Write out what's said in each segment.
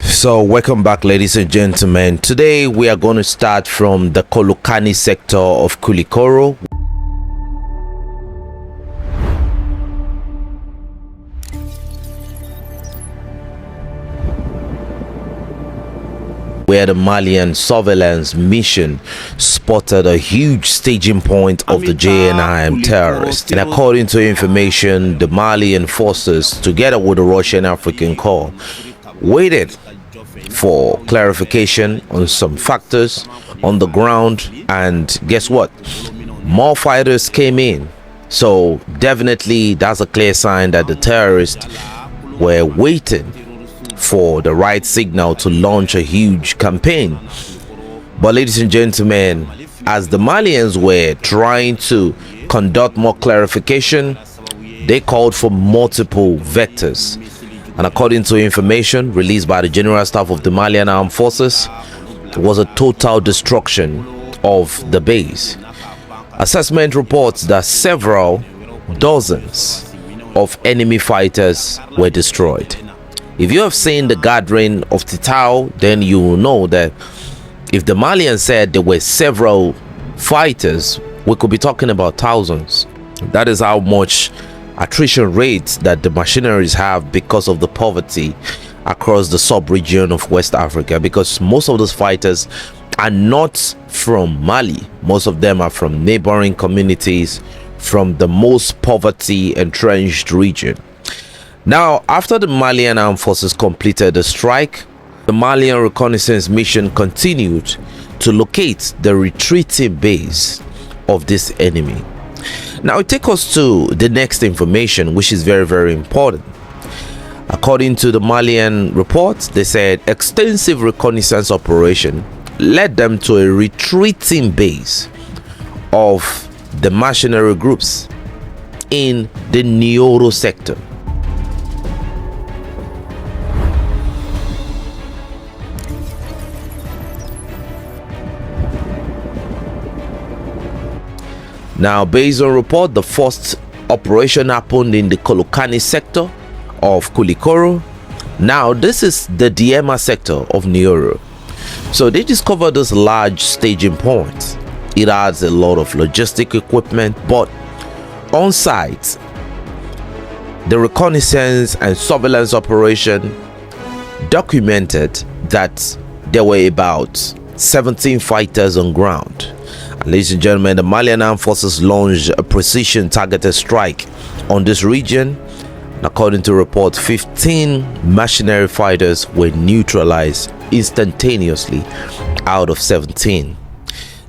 So welcome back, ladies and gentlemen. Today we are going to start from the Kukani sector of Koulikoro, where the Malian surveillance mission spotted a huge staging point of the JNIM terrorists. And according to information, the Malian forces, together with the Russian African Corps, waited for clarification on some factors on the ground, and guess what? More fighters came in. So definitely that's a clear sign that the terrorists were waiting for the right signal to launch a huge campaign. But ladies and gentlemen, as the Malians were trying to conduct more clarification, they called for multiple vectors. And according to information released by the General Staff of the Malian Armed Forces, it was a total destruction of the base. Assessment reports that several dozens of enemy fighters were destroyed. If you have seen the gathering of Titao, then you will know that if the Malians said there were several fighters, we could be talking about thousands. That is how much attrition rates that the machineries have because of the poverty across the sub-region of West Africa, because most of those fighters are not from Mali. Most of them are from neighboring communities, from the most poverty entrenched region. Now, after the Malian Armed Forces completed the strike, the Malian reconnaissance mission continued to locate the retreating base of this enemy. Now it takes us to the next information, which is very, very important. According to the Malian reports, they said extensive reconnaissance operation led them to a retreating base of the mercenary groups in the Neoro sector. Now, based on report, the first operation happened in the Koulikani sector of Koulikoro. Now, this is the FAMa sector of Neoro. So they discovered this large staging point. It has a lot of logistic equipment, but on site, the reconnaissance and surveillance operation documented that there were about 17 fighters on ground. Ladies and gentlemen, the Malian Armed Forces launched a precision targeted strike on this region. And according to report, 15 mercenary fighters were neutralized instantaneously out of 17.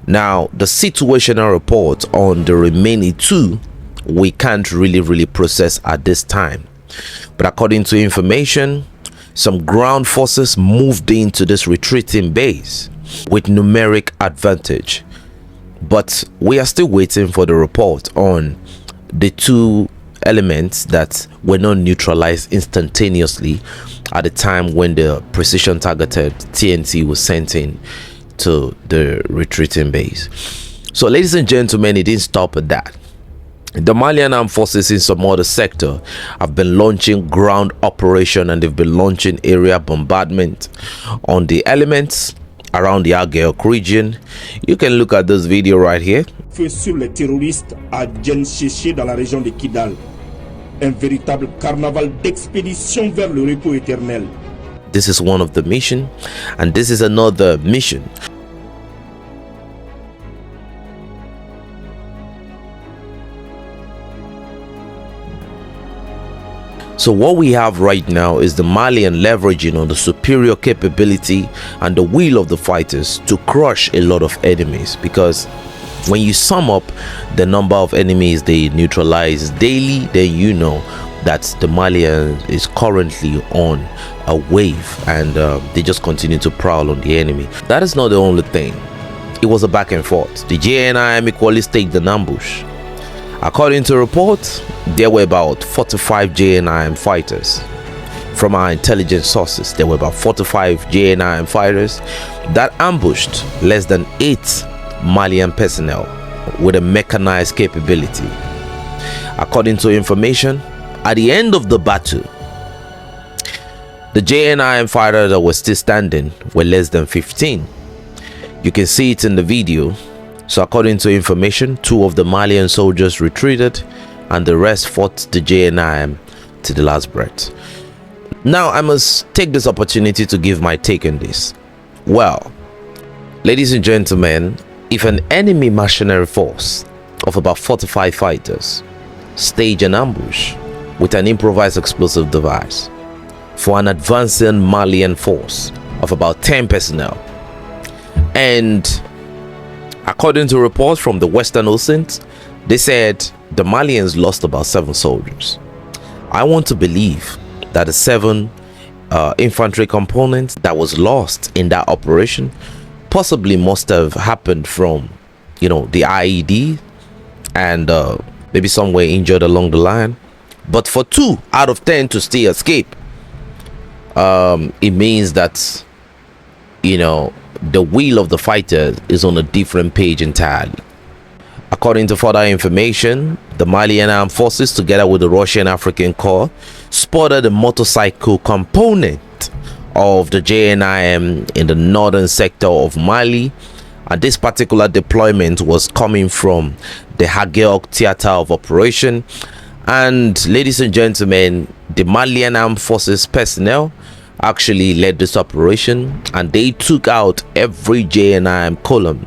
Now, the situational report on the remaining 2 we can't really process at this time. But according to information, some ground forces moved into this retreating base with numeric advantage. But we are still waiting for the report on the 2 elements that were not neutralized instantaneously at the time when the precision targeted TNT was sent in to the retreating base. So ladies and gentlemen, it didn't stop at that. The Malian Armed Forces in some other sector have been launching ground operation, and they've been launching area bombardment on the elements around the Aguelk region. You can look at this video right here. Feu sur les terroristes à Djenséché dans la région de Kidal. Un véritable carnaval d'expédition vers le repos éternel. This is one of the mission, and this is another mission. So what we have right now is the Malian leveraging on the superior capability and the will of the fighters to crush a lot of enemies, because when you sum up the number of enemies they neutralize daily, then you know that the Malian is currently on a wave, and they just continue to prowl on the enemy. That is not the only thing. It was a back and forth. The JNIM equally staked an ambush. According to reports, there were about 45 JNIM fighters. From our intelligence sources, there were about 45 JNIM fighters that ambushed less than 8 Malian personnel with a mechanized capability. According to information, at the end of the battle, The JNIM fighters that were still standing were less than 15. You can see it in the video. So according to information, 2 of the Malian soldiers retreated and the rest fought the JNIM to the last breath. Now I must take this opportunity to give my take on this. Well, ladies and gentlemen, if an enemy mercenary force of about 45 fighters stage an ambush with an improvised explosive device for an advancing Malian force of about 10 personnel, and according to reports from the Western Oceans, they said the Malians lost about 7 soldiers. I want to believe that the 7 infantry components that was lost in that operation possibly must have happened from, the IED, and maybe somewhere injured along the line. But for 2 out of 10 to still escape, it means that the will of the fighter is on a different page entirely. According to further information, the Malian Armed Forces, together with the Russian African Corps, spotted a motorcycle component of the JNIM in the northern sector of Mali, and this particular deployment was coming from the Hagel theater of operation. And ladies and gentlemen, the Malian Armed Forces personnel actually led this operation, and they took out every JNIM column.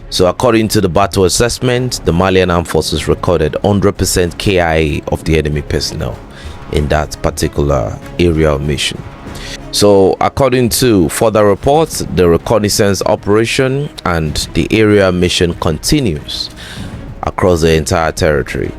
So according to the battle assessment, the Malian Armed Forces recorded 100% KIA of the enemy personnel in that particular area of mission. So according to further reports, the reconnaissance operation and the area mission continues across the entire territory.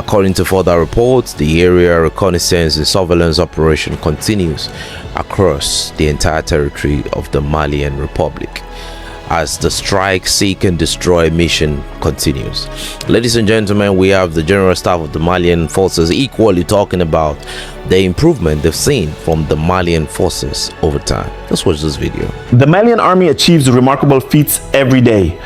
According to further reports, the area reconnaissance and surveillance operation continues across the entire territory of the Malian Republic as the strike, seek and destroy mission continues. Ladies and gentlemen, we have the General Staff of the Malian Forces equally talking about the improvement they've seen from the Malian Forces over time. Let's watch this video. The Malian army achieves remarkable feats every day.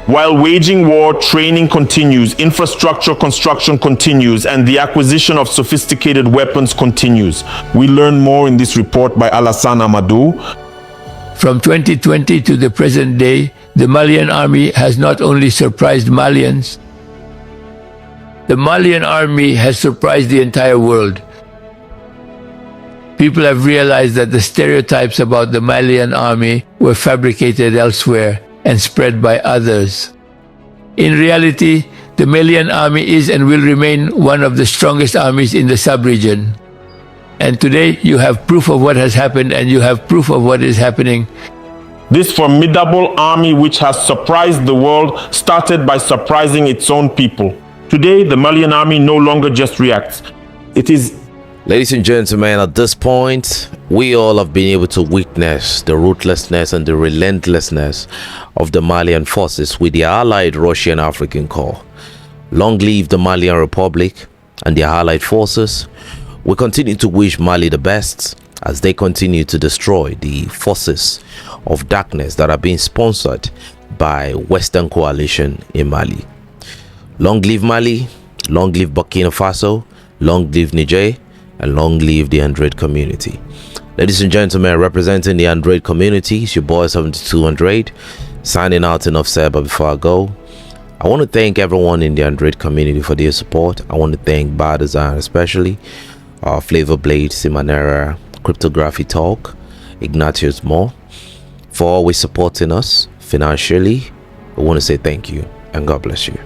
While waging war, training continues, infrastructure construction continues, and the acquisition of sophisticated weapons continues. We learn more in this report by Alassane Amadou. From 2020 to the present day, the Malian army has not only surprised Malians, the Malian army has surprised the entire world. People have realized that the stereotypes about the Malian army were fabricated elsewhere and spread by others. In reality, the Malian army is and will remain one of the strongest armies in the sub-region. And today you have proof of what has happened and you have proof of what is happening. This formidable army, which has surprised the world, started by surprising its own people. Today, the Malian army no longer just reacts. It is... Ladies and gentlemen, at this point, we all have been able to witness the ruthlessness and the relentlessness of the Malian forces with the allied Russian African Corps. Long live the Malian Republic and their allied forces. We continue to wish Mali the best as they continue to destroy the forces of darkness that are being sponsored by Western coalition in Mali. Long live Mali, long live Burkina Faso, long live Niger, and long live the Android community. Ladies and gentlemen, representing the Android community, it's your boy 7200 signing out enough said. But before I go, I want to thank everyone in the Android community for their support. I want to thank Bar Design especially, Flavor Blade, Simanera, Cryptography Talk, Ignatius Moore, for always supporting us financially. I want to say thank you and God bless you.